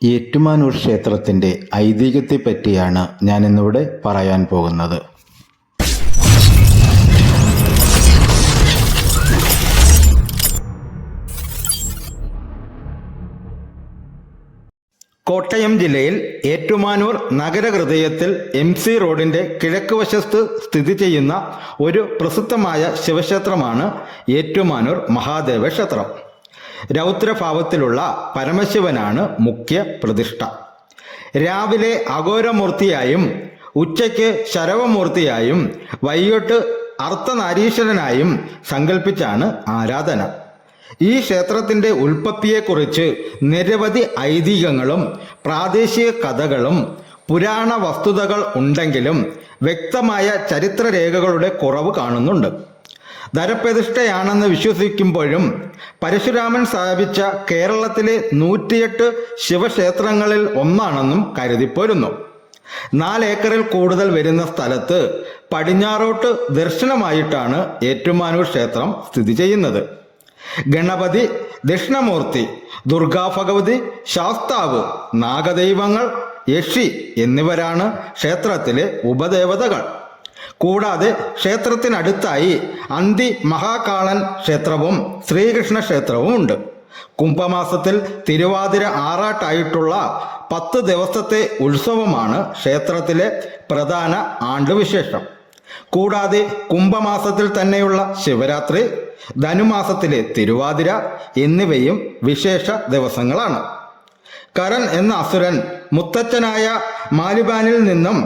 ഏറ്റുമാനൂർ ക്ഷേത്രത്തിൻ്റെ ഐതിഹ്യത്തെപ്പറ്റിയാണ് ഞാനിന്നിവിടെ പറയാൻ പോകുന്നത്. കോട്ടയം ജില്ലയിൽ ഏറ്റുമാനൂർ നഗരഹൃദയത്തിൽ MC റോഡിൻ്റെ കിഴക്ക് വശത്ത് സ്ഥിതി ചെയ്യുന്ന ഒരു പ്രസിദ്ധമായ ശിവക്ഷേത്രമാണ് ഏറ്റുമാനൂർ മഹാദേവ ക്ഷേത്രം. രൗദ്രഭാവത്തിലുള്ള പരമശിവനാണ് മുഖ്യ പ്രതിഷ്ഠ. രാവിലെ അഘോരമൂർത്തിയായും ഉച്ചയ്ക്ക് ശരവമൂർത്തിയായും വൈകിട്ട് അർദ്ധനാരീശ്വരനായും സങ്കല്പിച്ചാണ് ആരാധന. ഈ ക്ഷേത്രത്തിൻ്റെ ഉൽപ്പത്തിയെക്കുറിച്ച് നിരവധി ഐതിഹ്യങ്ങളും പ്രാദേശിക കഥകളും പുരാണ വസ്തുതകൾ ഉണ്ടെങ്കിലും വ്യക്തമായ ചരിത്രരേഖകളുടെ കുറവ് കാണുന്നുണ്ട്. ധരപ്രതിഷ്ഠയാണെന്ന് വിശ്വസിക്കുമ്പോഴും പരശുരാമൻ സ്ഥാപിച്ച കേരളത്തിലെ 108 ശിവക്ഷേത്രങ്ങളിൽ ഒന്നാണെന്നും കരുതിപ്പോരുന്നു. 4 ഏക്കറിൽ കൂടുതൽ വരുന്ന സ്ഥലത്ത് പടിഞ്ഞാറോട്ട് ദർശനമായിട്ടാണ് ഏറ്റുമാനൂർ ക്ഷേത്രം സ്ഥിതി ചെയ്യുന്നത്. ഗണപതി, ദക്ഷിണമൂർത്തി, ദുർഗാഭഗവതി, ശാസ്താവ്, നാഗദൈവങ്ങൾ, യക്ഷി എന്നിവരാണ് ക്ഷേത്രത്തിലെ ഉപദേവതകൾ. കൂടാതെ ക്ഷേത്രത്തിനടുത്തായി അന്തി മഹാകാളൻ ക്ഷേത്രവും ശ്രീകൃഷ്ണ ക്ഷേത്രവും ഉണ്ട്. കുംഭമാസത്തിൽ തിരുവാതിര ആറാട്ടായിട്ടുള്ള 10 ദിവസത്തെ ഉത്സവമാണ് ക്ഷേത്രത്തിലെ പ്രധാന ആണ്ടുവിശേഷം. കൂടാതെ കുംഭമാസത്തിൽ തന്നെയുള്ള ശിവരാത്രി, ധനുമാസത്തിലെ തിരുവാതിര എന്നിവയും വിശേഷ ദിവസങ്ങളാണ്. കരൻ എന്ന അസുരൻ മുത്തച്ഛനായ മാലിബാനിൽ നിന്നും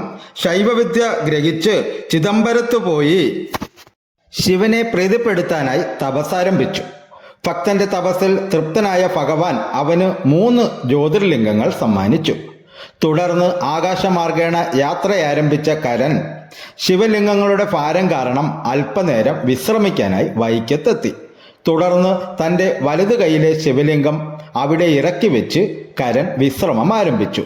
ശൈവവിദ്യ ഗ്രഹിച്ച് ചിദംബരത്ത് പോയി ശിവനെ പ്രീതിപ്പെടുത്താനായി തപസ്സാരംഭിച്ചു. ഭക്തന്റെ തപസ്സിൽ തൃപ്തനായ ഭഗവാൻ അവന് 3 ജ്യോതിർലിംഗങ്ങൾ സമ്മാനിച്ചു. തുടർന്ന് ആകാശമാർഗേണ യാത്രയാരംഭിച്ച കരൻ ശിവലിംഗങ്ങളുടെ ഭാരം കാരണം അല്പനേരം വിശ്രമിക്കാനായി വൈക്കത്തെത്തി. തുടർന്ന് തൻ്റെ വലതു കൈയിലെ ശിവലിംഗം അവിടെ ഇറക്കി വെച്ച് കരൻ വിശ്രമം ആരംഭിച്ചു.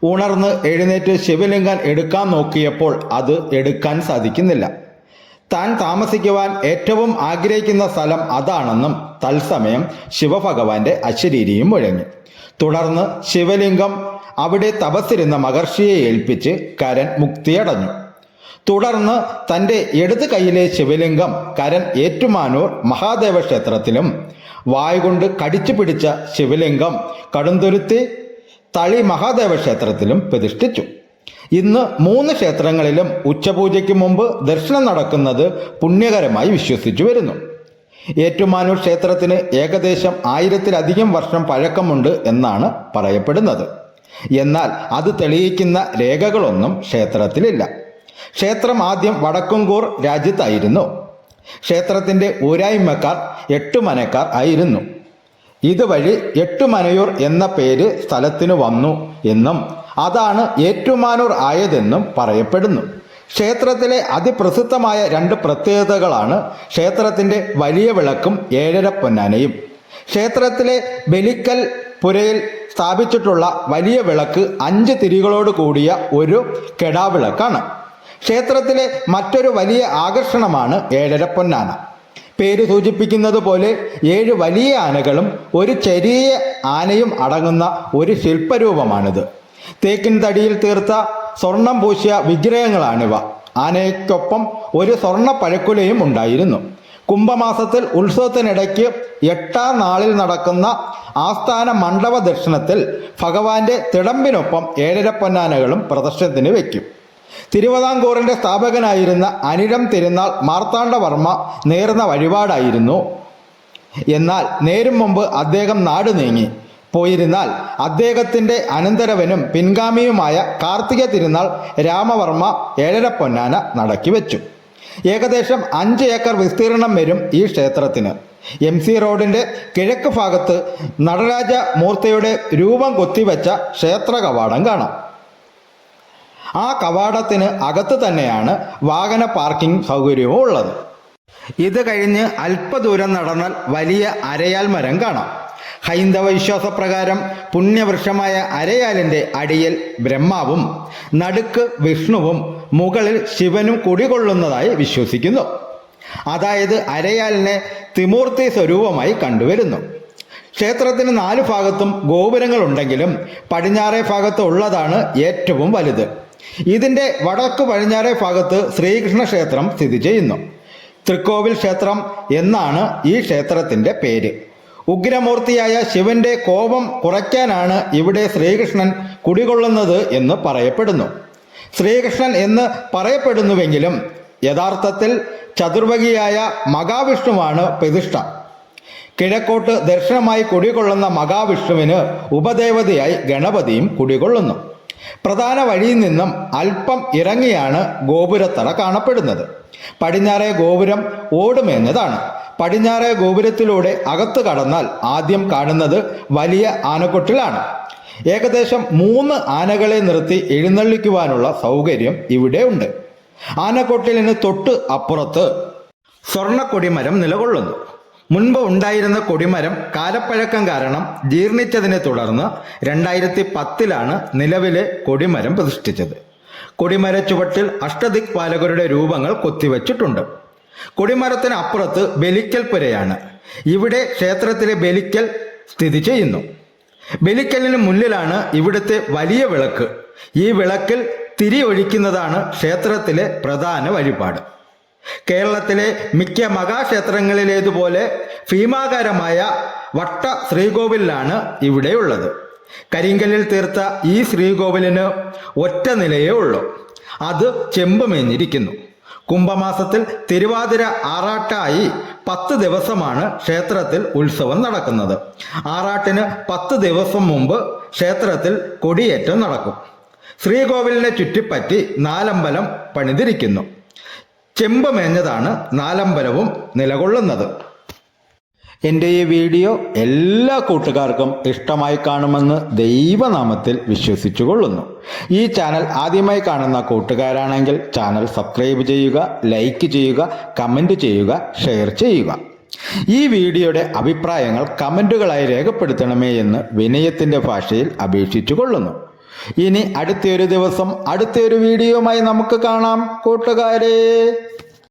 ഉണർന്ന് എഴുന്നേറ്റ് ശിവലിംഗം എടുക്കാൻ നോക്കിയപ്പോൾ അത് എടുക്കാൻ സാധിക്കുന്നില്ല. താൻ താമസിക്കുവാൻ ഏറ്റവും ആഗ്രഹിക്കുന്ന സ്ഥലം അതാണെന്നും തത്സമയം ശിവഭഗവാന്റെ അശരീരിയും മുഴങ്ങി. തുടർന്ന് ശിവലിംഗം അവിടെ തപസ്സിരുന്ന മഹർഷിയെ ഏൽപ്പിച്ച് കരൻ മുക്തിയടഞ്ഞു. തുടർന്ന് തൻ്റെ ഇടത് കൈയിലെ ശിവലിംഗം കരൻ ഏറ്റുമാനൂർ മഹാദേവ ക്ഷേത്രത്തിലും വായുകൊണ്ട് കടിച്ചു പിടിച്ച ശിവലിംഗം കടുന്തുരുത്തി തളി മഹാദേവ ക്ഷേത്രത്തിലും പ്രതിഷ്ഠിച്ചു. ഇന്ന് 3 ക്ഷേത്രങ്ങളിലും ഉച്ചപൂജയ്ക്ക് മുമ്പ് ദർശനം നടക്കുന്നത് പുണ്യകരമായി വിശ്വസിച്ചു വരുന്നു. ഏറ്റുമാനൂർ ക്ഷേത്രത്തിന് ഏകദേശം 1000-ലധികം വർഷം പഴക്കമുണ്ട് എന്നാണ് പറയപ്പെടുന്നത്. എന്നാൽ അത് തെളിയിക്കുന്ന രേഖകളൊന്നും ക്ഷേത്രത്തിലില്ല. ക്ഷേത്രം ആദ്യം വടക്കുംകൂർ രാജ്യത്തായിരുന്നു. ക്ഷേത്രത്തിൻ്റെ ഊരായ്മക്കാർ 8 മനക്കാർ ആയിരുന്നു. ഇതുവഴി 8 മനയൂർ എന്ന പേര് സ്ഥലത്തിന് വന്നു എന്നും അതാണ് ഏറ്റുമാനൂർ ആയതെന്നും പറയപ്പെടുന്നു. ക്ഷേത്രത്തിലെ അതിപ്രസിദ്ധമായ 2 പ്രത്യേകതകളാണ് ക്ഷേത്രത്തിൻ്റെ വലിയ വിളക്കും 7.5 പൊന്നാനയും. ക്ഷേത്രത്തിലെ ബലിക്കൽ പുരയിൽ സ്ഥാപിച്ചിട്ടുള്ള വലിയ വിളക്ക് 5 തിരികളോട് കൂടിയ ഒരു കെടാവിളക്കാണ്. ക്ഷേത്രത്തിലെ മറ്റൊരു വലിയ ആകർഷണമാണ് 7.5 പൊന്നാന. പേര് സൂചിപ്പിക്കുന്നത് പോലെ 7 വലിയ ആനകളും ഒരു ചെറിയ ആനയും അടങ്ങുന്ന ഒരു ശില്പരൂപമാണിത്. തേക്കിൻ തടിയിൽ തീർത്ത സ്വർണം പൂശിയ വിഗ്രഹങ്ങളാണിവ. ആനയ്ക്കൊപ്പം ഒരു സ്വർണ്ണ പഴക്കുലയും ഉണ്ടായിരുന്നു. കുംഭമാസത്തിൽ ഉത്സവത്തിനിടയ്ക്ക് 8ാം നാളിൽ നടക്കുന്ന ആസ്ഥാന മണ്ഡപ ദർശനത്തിൽ ഭഗവാന്റെ തിടമ്പിനൊപ്പം 7.5 പൊന്നാനകളും പ്രദർശനത്തിന് വയ്ക്കും. തിരുവിതാംകൂറിൻ്റെ സ്ഥാപകനായിരുന്ന അനിഴം തിരുനാൾ മാർത്താണ്ഡവർമ്മ നേർന്ന വഴിപാടായിരുന്നു. എന്നാൽ നേരും മുമ്പ് അദ്ദേഹം നാട് നീങ്ങി പോയിരുന്നാൽ അദ്ദേഹത്തിൻ്റെ അനന്തരവനും പിൻഗാമിയുമായ കാർത്തിക തിരുനാൾ രാമവർമ്മ 7.5 പൊന്നാന നടക്കി വെച്ചു. ഏകദേശം 5 ഏക്കർ വിസ്തീർണം വരും ഈ ക്ഷേത്രത്തിന്. MC റോഡിൻ്റെ കിഴക്ക് ഭാഗത്ത് നടരാജ മൂർത്തിയുടെ രൂപം കൊത്തിവെച്ച ക്ഷേത്ര കവാടം കാണാം. ആ കവാടത്തിന് അകത്ത് തന്നെയാണ് വാഹന പാർക്കിംഗ് സൗകര്യവും ഉള്ളത്. ഇത് കഴിഞ്ഞ് അല്പദൂരം നടന്നാൽ വലിയ അരയാൽ മരം കാണാം. ഹൈന്ദവ വിശ്വാസപ്രകാരം പുണ്യവൃക്ഷമായ അരയാലിൻ്റെ അടിയിൽ ബ്രഹ്മാവും നടുക്ക് വിഷ്ണുവും മുകളിൽ ശിവനും കുടികൊള്ളുന്നതായി വിശ്വസിക്കുന്നു. അതായത് അരയാലിനെ ത്രിമൂർത്തി സ്വരൂപമായി കണ്ടുവരുന്നു. ക്ഷേത്രത്തിന് 4 ഭാഗത്തും ഗോപുരങ്ങളുണ്ടെങ്കിലും പടിഞ്ഞാറേ ഭാഗത്ത് ഉള്ളതാണ് ഏറ്റവും വലുത്. ഇതിൻ്റെ വടക്ക് പടിഞ്ഞാറേ ഭാഗത്ത് ശ്രീകൃഷ്ണ ക്ഷേത്രം സ്ഥിതി ചെയ്യുന്നു. തൃക്കോവിൽ ക്ഷേത്രം എന്നാണ് ഈ ക്ഷേത്രത്തിൻ്റെ പേര്. ഉഗ്രമൂർത്തിയായ ശിവന്റെ കോപം കുറയ്ക്കാനാണ് ഇവിടെ ശ്രീകൃഷ്ണൻ കുടികൊള്ളുന്നത് എന്ന് പറയപ്പെടുന്നു. ശ്രീകൃഷ്ണൻ എന്ന് പറയപ്പെടുന്നുവെങ്കിലും യഥാർത്ഥത്തിൽ ചതുർമുഖിയായ മഹാവിഷ്ണുവാണ് പ്രതിഷ്ഠ. കിഴക്കോട്ട് ദർശനമായി കുടികൊള്ളുന്ന മഹാവിഷ്ണുവിന് ഉപദേവതയായി ഗണപതിയും കുടികൊള്ളുന്നു. പ്രധാന വഴിയിൽ നിന്നും അല്പം ഇറങ്ങിയാണ് ഗോപുരത്തറ കാണപ്പെടുന്നത്. പടിഞ്ഞാറേ ഗോപുരം ഓടുമേഞ്ഞതാണ്. പടിഞ്ഞാറേ ഗോപുരത്തിലൂടെ അകത്ത് കടന്നാൽ ആദ്യം കാണുന്നത് വലിയ ആനക്കൊട്ടിലാണ്. ഏകദേശം 3 ആനകളെ നിർത്തി എഴുന്നള്ളിക്കുവാനുള്ള സൗകര്യം ഇവിടെ ഉണ്ട്. ആനക്കൊട്ടിലിന് തൊട്ട് അപ്പുറത്ത് സ്വർണ്ണ കൊടിമരം നിലകൊള്ളുന്നു. മുൻപ് ഉണ്ടായിരുന്ന കൊടിമരം കാലപ്പഴക്കം കാരണം ജീർണിച്ചതിനെ തുടർന്ന് 2010 നിലവിലെ കൊടിമരം പ്രതിഷ്ഠിച്ചത്. കൊടിമര ചുവട്ടിൽ അഷ്ടദിക്പാലകരുടെ രൂപങ്ങൾ കൊത്തിവച്ചിട്ടുണ്ട്. കൊടിമരത്തിന് അപ്പുറത്ത് ബലിക്കൽ പുരയാണ്. ഇവിടെ ക്ഷേത്രത്തിലെ ബലിക്കൽ സ്ഥിതി ചെയ്യുന്നു. ബലിക്കലിന് മുന്നിലാണ് ഇവിടുത്തെ വലിയ വിളക്ക്. ഈ വിളക്കിൽ തിരി ഒഴിക്കുന്നതാണ് ക്ഷേത്രത്തിലെ പ്രധാന വഴിപാട്. കേരളത്തിലെ മിക്ക മഹാക്ഷേത്രങ്ങളിലേതുപോലെ ഭീമാകാരമായ വട്ട ശ്രീകോവിലാണ് ഇവിടെയുള്ളത്. കരിങ്കല്ലിൽ തീർത്ത ഈ ശ്രീകോവിലിന് ഒറ്റ നിലയേ ഉള്ളൂ. അത് ചെമ്പ് മേഞ്ഞിരിക്കുന്നു. കുംഭമാസത്തിൽ തിരുവാതിര ആറാട്ടായി 10 ദിവസമാണ് ക്ഷേത്രത്തിൽ ഉത്സവം നടക്കുന്നത്. ആറാട്ടിന് 10 ദിവസം മുമ്പ് ക്ഷേത്രത്തിൽ കൊടിയേറ്റം നടക്കും. ശ്രീകോവിലിനെ ചുറ്റിപ്പറ്റി 4 അമ്പലം പണിതിരിക്കുന്നു. ചെമ്പ് മേഞ്ഞതാണ് 4 അമ്പലവും നിലകൊള്ളുന്നത്. എൻ്റെ ഈ വീഡിയോ എല്ലാ കൂട്ടുകാർക്കും ഇഷ്ടമായി കാണുമെന്ന് ദൈവനാമത്തിൽ വിശ്വസിച്ചു കൊള്ളുന്നു. ഈ ചാനൽ ആദ്യമായി കാണുന്ന കൂട്ടുകാരാണെങ്കിൽ ചാനൽ സബ്സ്ക്രൈബ് ചെയ്യുക, ലൈക്ക് ചെയ്യുക, കമൻറ്റ് ചെയ്യുക, ഷെയർ ചെയ്യുക. ഈ വീഡിയോയുടെ അഭിപ്രായങ്ങൾ കമൻറ്റുകളായി രേഖപ്പെടുത്തണമേ എന്ന് വിനയത്തിൻ്റെ ഭാഷയിൽ അപേക്ഷിച്ചു കൊള്ളുന്നു. ഇനി അടുത്തൊരു ദിവസം അടുത്തൊരു വീഡിയോയുമായി നമുക്ക് കാണാം കൂട്ടുകാരെ.